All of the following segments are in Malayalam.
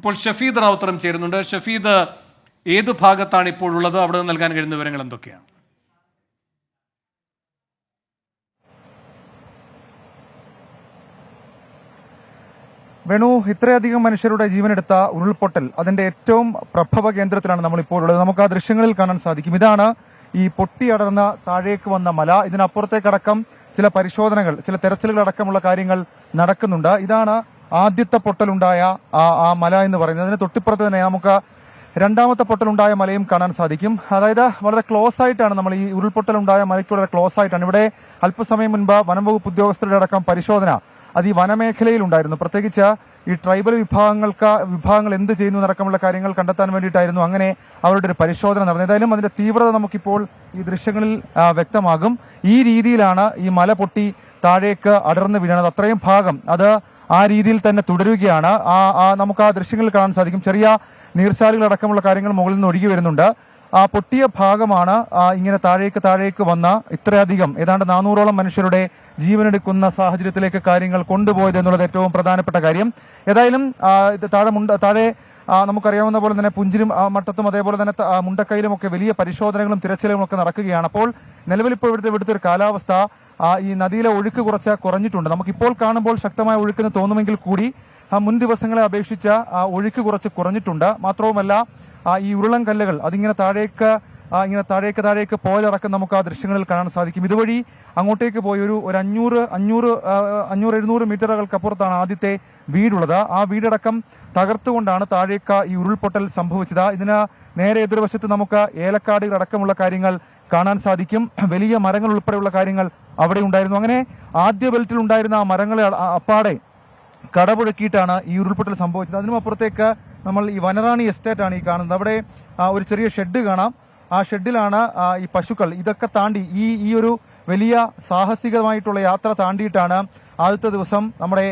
ഇപ്പോൾ ഷഫീദ് റാവുത്തറും ചേരുന്നുണ്ട്. ഷഫീദ്, ഏത് ഭാഗത്താണ് ഇപ്പോഴുള്ളത്? അവിടെ നിന്ന് നൽകാൻ കഴിയുന്ന വിവരങ്ങൾ എന്തൊക്കെയാണ്? വേണു, ഇത്രയധികം മനുഷ്യരുടെ ജീവനെടുത്ത ഉരുൾപൊട്ടൽ അതിന്റെ ഏറ്റവും പ്രഭവ കേന്ദ്രത്തിലാണ് നമ്മളിപ്പോൾ ഉള്ളത്. നമുക്ക് ആ ദൃശ്യങ്ങളിൽ കാണാൻ സാധിക്കും. ഇതാണ് ഈ പൊട്ടിയടർന്ന താഴേക്ക് വന്ന മല. ഇതിനപ്പുറത്തേക്കടക്കം ചില പരിശോധനകൾ, ചില തെരച്ചിലുകൾ അടക്കമുള്ള കാര്യങ്ങൾ നടക്കുന്നുണ്ട്. ഇതാണ് ആദ്യത്തെ പൊട്ടലുണ്ടായ ആ മല എന്ന് പറയുന്നത്. അതിന് തൊട്ടിപ്പുറത്ത് തന്നെ നമുക്ക് രണ്ടാമത്തെ പൊട്ടലുണ്ടായ മലയും കാണാൻ സാധിക്കും. അതായത് വളരെ ക്ലോസ് ആയിട്ടാണ് നമ്മൾ ഈ ഉരുൾപൊട്ടലുണ്ടായ മലയ്ക്ക് വളരെ ക്ലോസ് ആയിട്ടാണ്. ഇവിടെ അല്പസമയം മുൻപ് വനംവകുപ്പ് ഉദ്യോഗസ്ഥരുടെ അടക്കം പരിശോധന അത് ഈ വനമേഖലയിൽ ഉണ്ടായിരുന്നു. പ്രത്യേകിച്ച് ഈ ട്രൈബൽ വിഭാഗങ്ങൾ എന്ത് ചെയ്യുന്നു എന്നടക്കമുള്ള കാര്യങ്ങൾ കണ്ടെത്താൻ വേണ്ടിയിട്ടായിരുന്നു അങ്ങനെ അവരുടെ ഒരു പരിശോധന നടന്നത്. ഏതായാലും അതിന്റെ തീവ്രത നമുക്കിപ്പോൾ ഈ ദൃശ്യങ്ങളിൽ വ്യക്തമാകും. ഈ രീതിയിലാണ് ഈ മല പൊട്ടി താഴേക്ക് അടർന്നു വീണത്. അത്രയും ഭാഗം അത് ആ രീതിയിൽ തന്നെ തുടരുകയാണ്. നമുക്ക് ആ ദൃശ്യങ്ങളിൽ കാണാൻ സാധിക്കും. ചെറിയ നീർച്ചാലുകൾ അടക്കമുള്ള കാര്യങ്ങൾ മുകളിൽ നിന്ന് ഒഴുകി വരുന്നുണ്ട്. ആ പൊട്ടിയ ഭാഗമാണ് ഇങ്ങനെ താഴേക്ക് വന്ന ഇത്രയധികം ഏതാണ്ട് 400ഓളം മനുഷ്യരുടെ ജീവനെടുക്കുന്ന സാഹചര്യത്തിലേക്ക് കാര്യങ്ങൾ കൊണ്ടുപോയത് എന്നുള്ളത് ഏറ്റവും പ്രധാനപ്പെട്ട കാര്യം. ഏതായാലും താഴെ നമുക്കറിയാവുന്ന പോലെ തന്നെ പുഞ്ചിരും മട്ടത്തും അതേപോലെ തന്നെ മുണ്ടക്കയിലും ഒക്കെ വലിയ പരിശോധനകളും തിരച്ചിലുകളും ഒക്കെ നടക്കുകയാണ്. അപ്പോൾ നിലവിലിപ്പോൾ ഇവിടുത്തെ ഒരു കാലാവസ്ഥ ഈ നദിയിലെ ഒഴുക്ക് കുറഞ്ഞിട്ടുണ്ട്. നമുക്കിപ്പോൾ കാണുമ്പോൾ ശക്തമായ ഒഴുക്കെന്ന് തോന്നുമെങ്കിൽ കൂടി മുൻ ദിവസങ്ങളെ അപേക്ഷിച്ച് ഒഴുക്ക് കുറച്ച് കുറഞ്ഞിട്ടുണ്ട്. മാത്രവുമല്ല ഈ ഉരുളൻ കല്ലുകൾ അതിങ്ങനെ താഴേക്ക് പോയതടക്കം നമുക്ക് ആ ദൃശ്യങ്ങളിൽ കാണാൻ സാധിക്കും. ഇതുവഴി അങ്ങോട്ടേക്ക് പോയി ഒരു 500-700 മീറ്ററുകൾക്കപ്പുറത്താണ് ആദ്യത്തെ വീടുള്ളത്. ആ വീടടക്കം തകർത്തുകൊണ്ടാണ് താഴേക്ക് ഈ ഉരുൾപൊട്ടൽ സംഭവിച്ചത്. ഇതിന് നേരെ എതിർവശത്ത് നമുക്ക് ഏലക്കാടുകൾ അടക്കമുള്ള കാര്യങ്ങൾ കാണാൻ സാധിക്കും. വലിയ മരങ്ങൾ ഉൾപ്പെടെയുള്ള കാര്യങ്ങൾ അവിടെ ഉണ്ടായിരുന്നു. അങ്ങനെ ആദ്യ ബെൽറ്റിൽ ഉണ്ടായിരുന്ന ആ മരങ്ങളെ അപ്പാടെ കടപുഴക്കിയിട്ടാണ് ഈ ഉരുൾപൊട്ടൽ സംഭവിച്ചത്. അതിനും അപ്പുറത്തേക്ക് നമ്മൾ ഈ വനറാണി എസ്റ്റേറ്റ് ആണ് ഈ കാണുന്നത്. അവിടെ ഒരു ചെറിയ ഷെഡ് കാണാം. ആ ഷെഡിലാണ് ഈ പശുക്കൾ ഇതൊക്കെ താണ്ടി ഈ ഒരു വലിയ സാഹസികമായിട്ടുള്ള യാത്ര താണ്ടിയിട്ടാണ് ആദ്യത്തെ ദിവസം നമ്മുടെ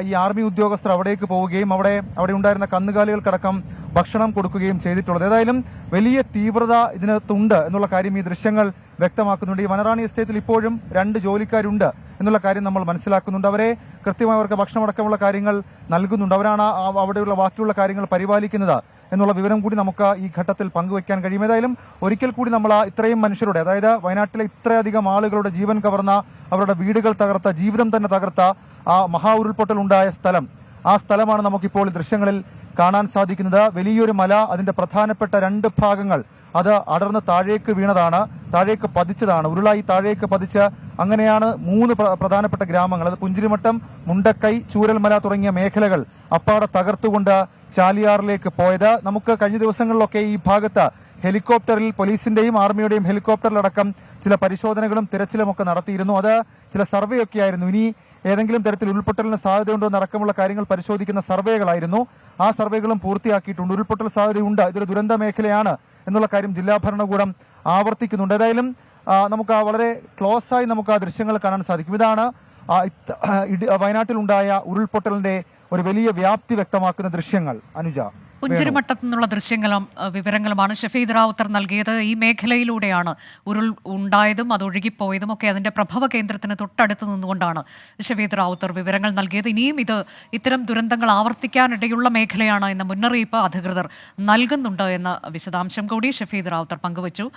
ഈ ആർമി ഉദ്യോഗസ്ഥർ അവിടേക്ക് പോവുകയും അവിടെ ഉണ്ടായിരുന്ന കന്നുകാലികൾക്കടക്കം ഭക്ഷണം കൊടുക്കുകയും ചെയ്തിട്ടുള്ളത്. ഏതായാലും വലിയ തീവ്രത ഇതിനകത്തുണ്ട് എന്നുള്ള കാര്യം ഈ ദൃശ്യങ്ങൾ വ്യക്തമാക്കുന്നുണ്ട്. ഈ വനറാണി എസ്റ്റേറ്റിൽ ഇപ്പോഴും 2 ജോലിക്കാരുണ്ട് എന്നുള്ള കാര്യം നമ്മൾ മനസ്സിലാക്കുന്നുണ്ട്. അവരെ കൃത്യമായി അവർക്ക് ഭക്ഷണമടക്കമുള്ള കാര്യങ്ങൾ നൽകുന്നുണ്ട്. അവരാണ് അവിടെയുള്ള ബാക്കിയുള്ള കാര്യങ്ങൾ പരിപാലിക്കുന്നത് എന്നുള്ള വിവരം കൂടി നമുക്ക് ഈ ഘട്ടത്തിൽ പങ്കുവയ്ക്കാൻ കഴിയും. ഏതായാലും ഒരിക്കൽ കൂടി നമ്മൾ ഇത്രയും മനുഷ്യരുടെ, അതായത് വയനാട്ടിലെ ഇത്രയധികം ആളുകളുടെ ജീവൻ കവർന്ന, അവരുടെ വീടുകൾ തകർത്ത, ജീവിതം തന്നെ തകർത്ത ആ മഹാ ഉരുൾപൊട്ടൽ ഉണ്ടായ ആ സ്ഥലമാണ് നമുക്കിപ്പോൾ ദൃശ്യങ്ങളിൽ കാണാൻ സാധിക്കുന്നത്. വലിയൊരു മല, അതിന്റെ പ്രധാനപ്പെട്ട 2 ഭാഗങ്ങൾ അത് അടർന്ന് താഴേക്ക് വീണതാണ്, താഴേക്ക് പതിച്ചതാണ്. ഉരുളായി താഴേക്ക് പതിച്ച് അങ്ങനെയാണ് 3 പ്രധാനപ്പെട്ട ഗ്രാമങ്ങൾ, അത് പുഞ്ചിരിമട്ടം, മുണ്ടക്കൈ, ചൂരൽമല തുടങ്ങിയ മേഖലകൾ അപ്പാടെ തകർത്തുകൊണ്ട് ചാലിയാറിലേക്ക് പോയത്. നമുക്ക് കഴിഞ്ഞ ദിവസങ്ങളിലൊക്കെ ഈ ഭാഗത്ത് ഹെലികോപ്റ്ററിൽ പോലീസിന്റെയും ആർമിയുടെയും ഹെലികോപ്റ്ററിലടക്കം ചില പരിശോധനകളും തിരച്ചിലും ഒക്കെ നടത്തിയിരുന്നു. അത് ചില സർവേ ഒക്കെ ആയിരുന്നു. ഇനി ഏതെങ്കിലും തരത്തിൽ ഉരുൾപൊട്ടലിന് സാധ്യതയുണ്ടോ എന്നടക്കമുള്ള കാര്യങ്ങൾ പരിശോധിക്കുന്ന സർവേകളായിരുന്നു. ആ സർവേകളും പൂർത്തിയാക്കിയിട്ടുണ്ട്. ഉരുൾപൊട്ടൽ സാധ്യതയുണ്ട്, ഇതൊരു ദുരന്ത മേഖലയാണ് എന്നുള്ള കാര്യം ജില്ലാ ഭരണകൂടം ആവർത്തിക്കുന്നുണ്ട്. ഏതായാലും നമുക്ക് വളരെ ക്ലോസ് ആയി നമുക്ക് ആ ദൃശ്യങ്ങൾ കാണാൻ സാധിക്കും. ഇതാണ് വയനാട്ടിലുണ്ടായ ഉരുൾപൊട്ടലിന്റെ ഒരു വലിയ വ്യാപ്തി വ്യക്തമാക്കുന്ന ദൃശ്യങ്ങൾ. അനുജ, പുഞ്ചിരിമട്ടത്തു നിന്നുള്ള ദൃശ്യങ്ങളും വിവരങ്ങളുമാണ് ഷഫീദ് റാവുത്തർ നൽകിയത്. ഈ മേഖലയിലൂടെയാണ് ഉരുൾ ഉണ്ടായതും അത് ഒഴുകിപ്പോയതും ഒക്കെ അതിന്റെ പ്രഭവ കേന്ദ്രത്തിന് തൊട്ടടുത്ത് നിന്നുകൊണ്ടാണ് ഷഫീദ് റാവുത്തർ വിവരങ്ങൾ നൽകിയത്. ഇനിയും ഇത്തരം ദുരന്തങ്ങൾ ആവർത്തിക്കാനിടയുള്ള മേഖലയാണ് എന്ന മുന്നറിയിപ്പ് അധികൃതർ നൽകുന്നുണ്ട് എന്ന വിശദാംശം കൂടി ഷഫീദ് റാവുത്തർ പങ്കുവച്ചു.